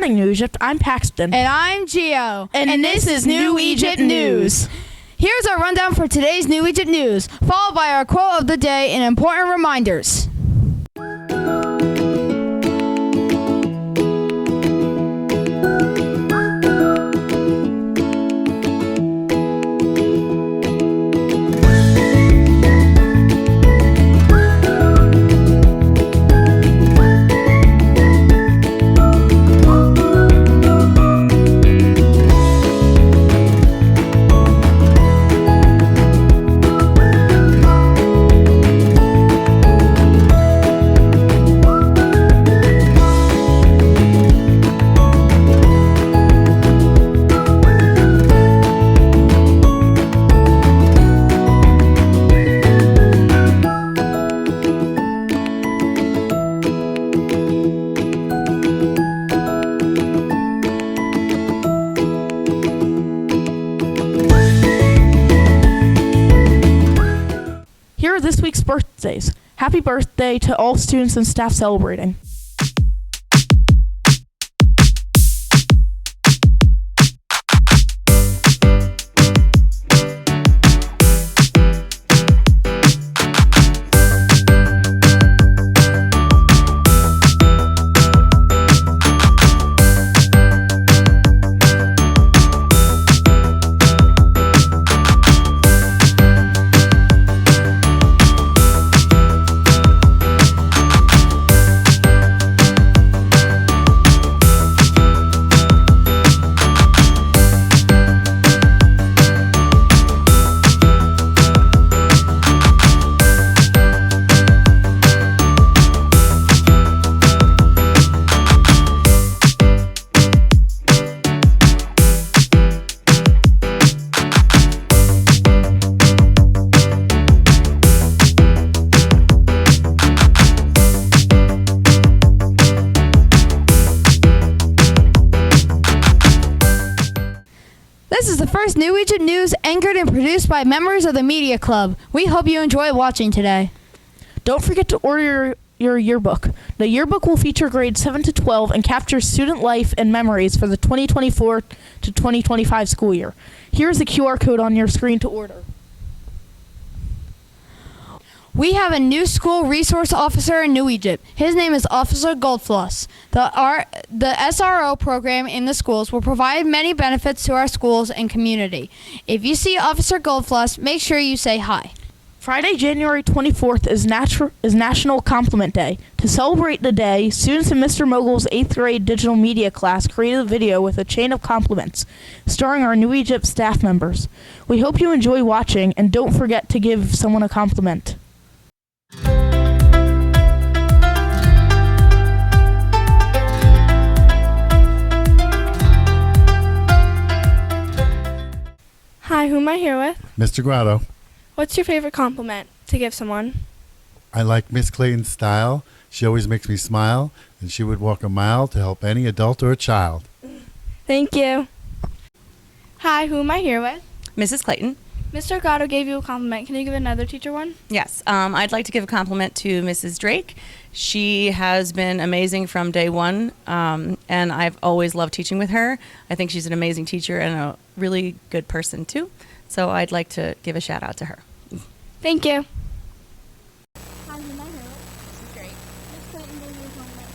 morning, New Egypt. I'm Paxton. And I'm Gio. And this is New Egypt News. Here's our rundown for today's New Egypt News, followed by our quote of the day and important reminders. Here are this week's birthdays. Happy birthday to all students and staff celebrating. This is the first New Egypt News anchored and produced by members of the Media Club. We hope you enjoy watching today. Don't forget to order your yearbook. The yearbook will feature grades 7 to 12 and captures student life and memories for the 2024 to 2025 school year. Here's the QR code on your screen to order. We have a new school resource officer in New Egypt. His name is Officer Goldfloss. The SRO program in the schools will provide many benefits to our schools and community. If you see Officer Goldfloss, make sure you say hi. Friday, January 24th is National Compliment Day. To celebrate the day, students in Mr. Mogul's 8th grade digital media class created a video with a chain of compliments, starring our New Egypt staff members. We hope you enjoy watching, and don't forget to give someone a compliment. Hi, who am I here with? Mr. Grotto, What's your favorite compliment to give someone? I like Miss Clayton's style. She always makes me smile, and she would walk a mile to help any adult or child. Thank you. Hi, who am I here with? Mrs. Clayton. Mr. Gatto gave you a compliment. Can you give another teacher one? Yes, I'd like to give a compliment to Mrs. Drake. She has been amazing from day one, and I've always loved teaching with her. I think she's an amazing teacher and a really good person, too. So I'd like to give a shout out to her. Thank you. Hi, who am I here with? Mrs. Drake. Miss Clayton gave you a compliment.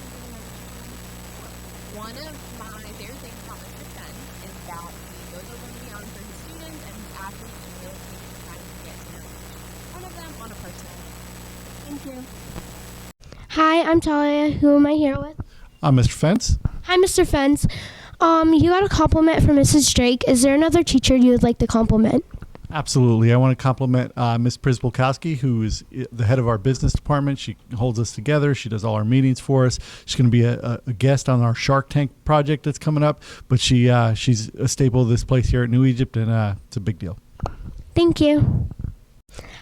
One of my favorite things about Mr. Fenn is that he goes over and beyond for his students and his athletes and really takes the time to get to know one of them on a personal level. Thank you. Hi, I'm Talia. Who am I here with? I'm Mr. Fence. Hi, Mr. Fence. You got a compliment from Mrs. Drake. Is there another teacher you would like to compliment? Absolutely. I want to compliment Ms. Prisbulkowski, who is the head of our business department. She holds us together. She does all our meetings for us. She's going to be a guest on our Shark Tank project that's coming up. But she's a staple of this place here at New Egypt, and it's a big deal. Thank you.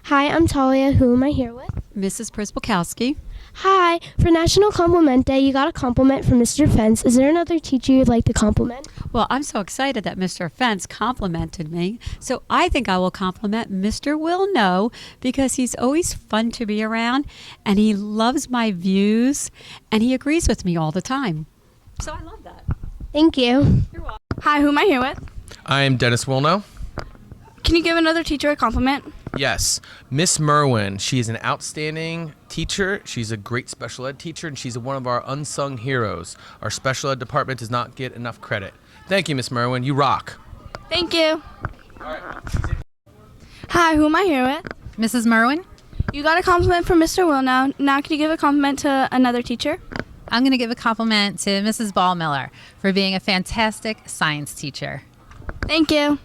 Hi, I'm Talia. Who am I here with? Mrs. Prisbulkowski. Hi. For National Compliment Day, you got a compliment from Mr. Fence. Is there another teacher you'd like to compliment? Well, I'm so excited that Mr. Fence complimented me. So I think I will compliment Mr. Will No, because he's always fun to be around, and he loves my views, and he agrees with me all the time. So I love that. Thank you. Hi, who am I here with? I am Dennis Wilno. Can you give another teacher a compliment? Yes, Miss Merwin. She is an outstanding teacher. She's a great special ed teacher, and she's one of our unsung heroes. Our special ed department does not get enough credit. Thank you, Miss Merwin. You rock. Thank you. Hi, who am I here with? Mrs. Merwin, You got a compliment from Mr. Will now. Now can you give a compliment to another teacher? I'm going to give a compliment to Mrs. Ballmiller for being a fantastic science teacher. Thank you.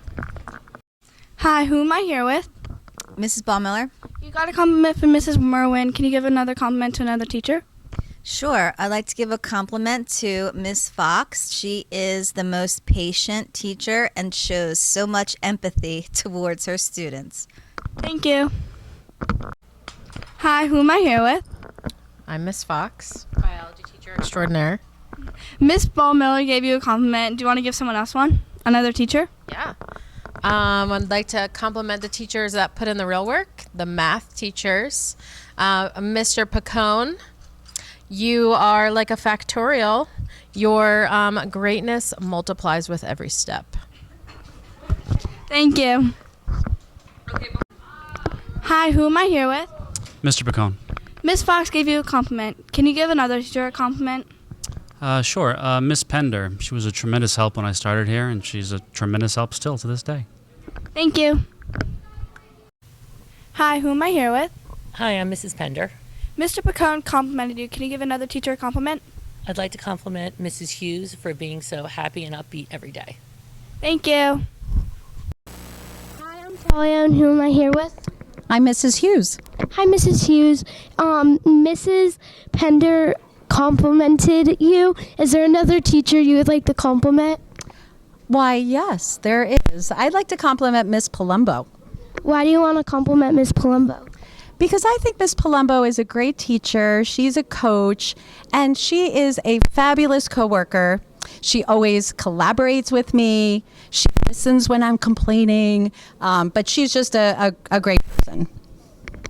Hi, who am I here with? Mrs. Ballmiller? You got a compliment from Mrs. Merwin. Can you give another compliment to another teacher? Sure. I'd like to give a compliment to Miss Fox. She is the most patient teacher and shows so much empathy towards her students. Thank you. Hi, who am I here with? I'm Miss Fox, biology teacher extraordinaire. Miss Ballmiller gave you a compliment. Do you want to give someone else one? Another teacher? Yeah. I'd like to compliment the teachers that put in the real work, the math teachers. Mr. Pacone, you are like a factorial. Your greatness multiplies with every step. Thank you. Hi, who am I here with? Mr. Pacone. Miss Fox gave you a compliment. Can you give another teacher a compliment? Sure. Miss Pender. She was a tremendous help when I started here, and she's a tremendous help still to this day. Thank you. Hi, who am I here with? Hi, I'm Mrs. Pender. Mr. Pacone complimented you. Can you give another teacher a compliment? I'd like to compliment Mrs. Hughes for being so happy and upbeat every day. Thank you. Hi, I'm Talia, and who am I here with? I'm Mrs. Hughes. Hi, Mrs. Hughes. Mrs. Pender complimented you. Is there another teacher you would like to compliment? Why, yes, there is. I'd like to compliment Miss Palumbo. Why do you want to compliment Miss Palumbo? Because I think Miss Palumbo is a great teacher, she's a coach, and she is a fabulous coworker. She always collaborates with me. She listens when I'm complaining, but she's just a great person.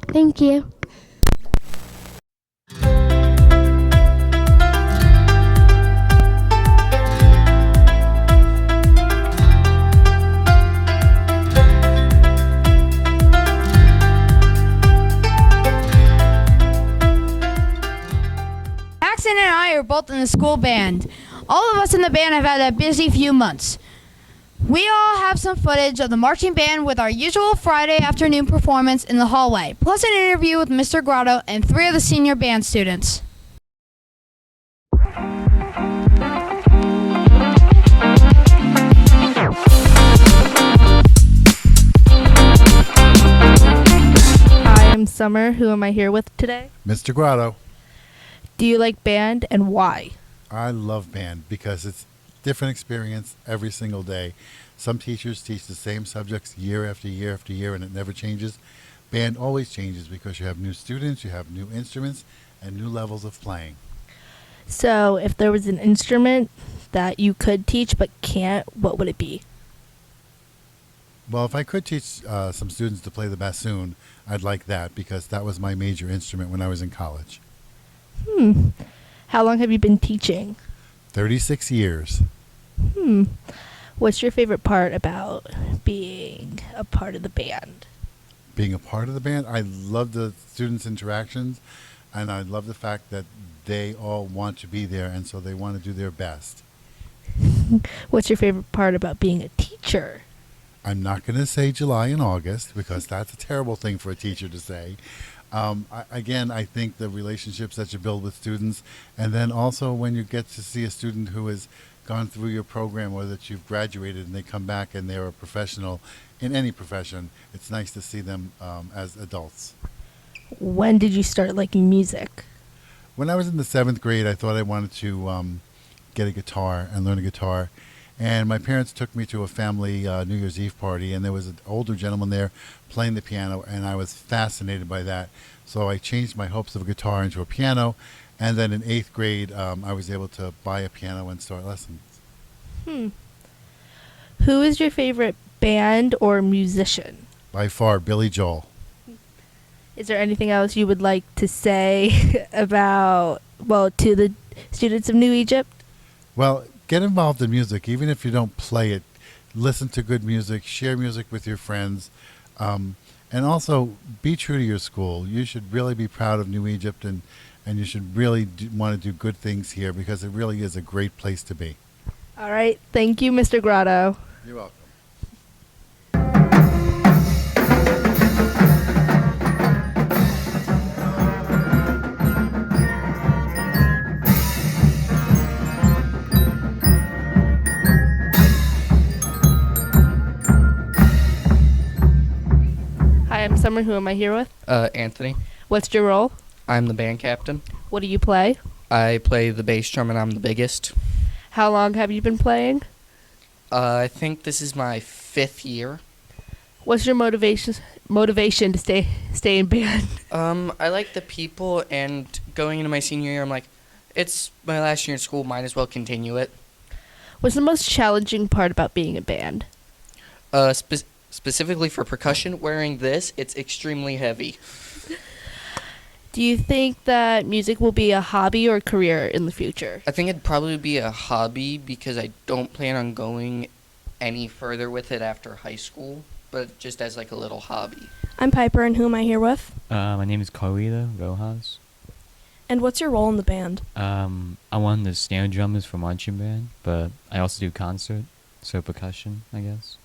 Thank you. Jackson and I are both in the school band. All of us in the band have had a busy few months. We all have some footage of the marching band with our usual Friday afternoon performance in the hallway, plus an interview with Mr. Grotto and 3 of the senior band students. Hi, I'm Summer. Who am I here with today? Mr. Grotto. Do you like band and why? I love band because it's different experience every single day. Some teachers teach the same subjects year after year after year, and it never changes. Band always changes because you have new students, you have new instruments, and new levels of playing. So, if there was an instrument that you could teach but can't, what would it be? Well, if I could teach some students to play the bassoon, I'd like that because that was my major instrument when I was in college. How long have you been teaching? 36 years. What's your favorite part about being a part of the band? Being a part of the band, I love the students' interactions, and I love the fact that they all want to be there, and so they want to do their best. What's your favorite part about being a teacher? I'm not going to say July and August because that's a terrible thing for a teacher to say. I think the relationships that you build with students, and then also when you get to see a student who has gone through your program or that you've graduated and they come back and they're a professional in any profession, it's nice to see them as adults. When did you start liking music? When I was in the 7th grade, I thought I wanted to get a guitar and learn a guitar. And my parents took me to a family New Year's Eve party, and there was an older gentleman there playing the piano, and I was fascinated by that. So I changed my hopes of a guitar into a piano, and then in 8th grade, I was able to buy a piano and start lessons. Who is your favorite band or musician? By far, Billy Joel. Is there anything else you would like to say about, to the students of New Egypt? Well, get involved in music, even if you don't play it. Listen to good music, share music with your friends, and also be true to your school. You should really be proud of New Egypt, and you should really want to do good things here because it really is a great place to be. All right. Thank you, Mr. Grotto. You're welcome. Hi, I'm Summer. Who am I here with? Anthony. What's your role? I'm the band captain. What do you play? I play the bass drum and I'm the biggest. How long have you been playing? I think this is my 5th year. What's your motivation to stay in band? I like the people, and going into my senior year, I'm like, it's my last year in school, might as well continue it. What's the most challenging part about being in band? Specifically for percussion, wearing this, it's extremely heavy. Do you think that music will be a hobby or a career in the future? I think it'd probably be a hobby because I don't plan on going any further with it after high school, but just as like a little hobby. I'm Piper, and who am I here with? My name is Carlita Rojas. And what's your role in the band? I'm one of the snare drummers for marching band, but I also do concert, so percussion, I guess.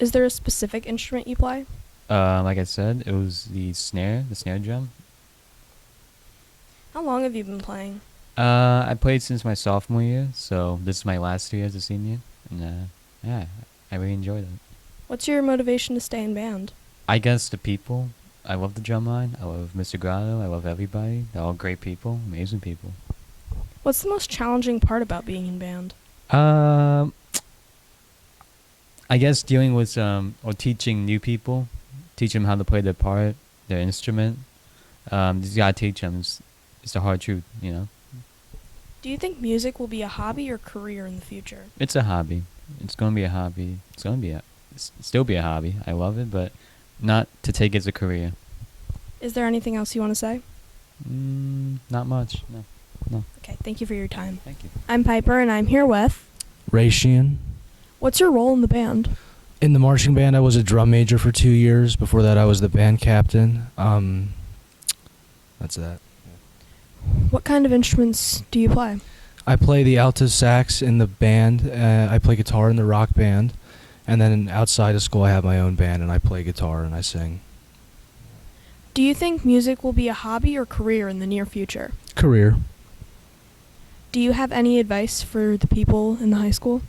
Is there a specific instrument you play? Like I said, it was the snare drum. How long have you been playing? I played since my sophomore year, so this is my last year as a senior, and yeah, I really enjoyed it. What's your motivation to stay in band? I guess the people. I love the drum line. I love Mr. Grotto. I love everybody. They're all great people, amazing people. What's the most challenging part about being in band? I guess dealing with or teaching new people, teach them how to play their part, their instrument. You gotta teach them. It's the hard truth, you know. Do you think music will be a hobby or career in the future? It's a hobby. It's gonna be a hobby. Still be a hobby. I love it, but not to take as a career. Is there anything else you want to say? Not much. No. Okay, thank you for your time. Thank you. I'm Piper, and I'm here with... Raishian. What's your role in the band? In the marching band, I was a drum major for 2 years. Before that, I was the band captain. That's that. What kind of instruments do you play? I play the alto sax in the band. I play guitar in the rock band. And then outside of school, I have my own band, and I play guitar and I sing. Do you think music will be a hobby or career in the near future? Career. Do you have any advice for the people in the high school?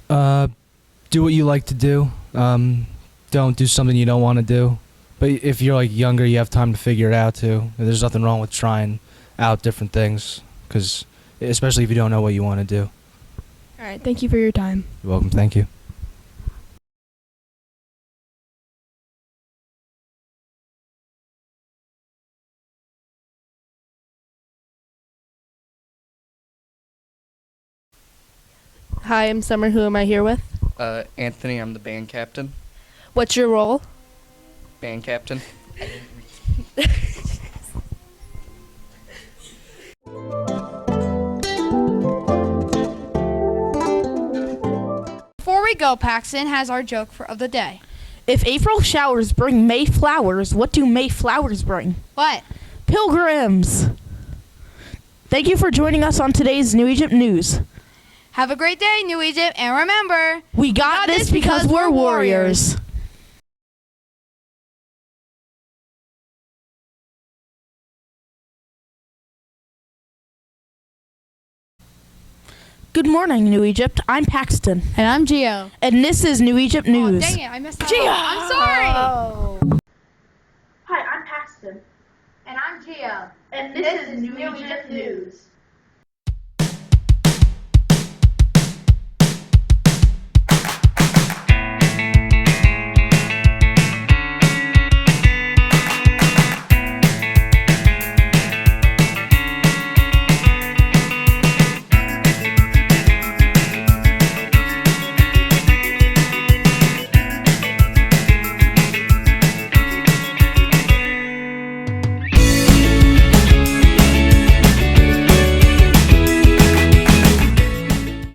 Do what you like to do. Don't do something you don't want to do. But if you're like younger, you have time to figure it out too. There's nothing wrong with trying out different things, because especially if you don't know what you want to do. All right, thank you for your time. You're welcome. Thank you. Hi, I'm Summer. Who am I here with? Anthony, I'm the band captain. What's your role? Band captain. Before we go, Paxton has our joke of the day. If April showers bring May flowers, what do May flowers bring? What? Pilgrims. Thank you for joining us on today's New Egypt News. Have a great day, New Egypt, and remember, We got this because we're warriors. Good morning, New Egypt. I'm Paxton. And I'm Gio. And this is New Egypt News. Oh, dang it, I messed that up. I'm sorry. Hi, I'm Paxton. And I'm Gio. And this is New Egypt News.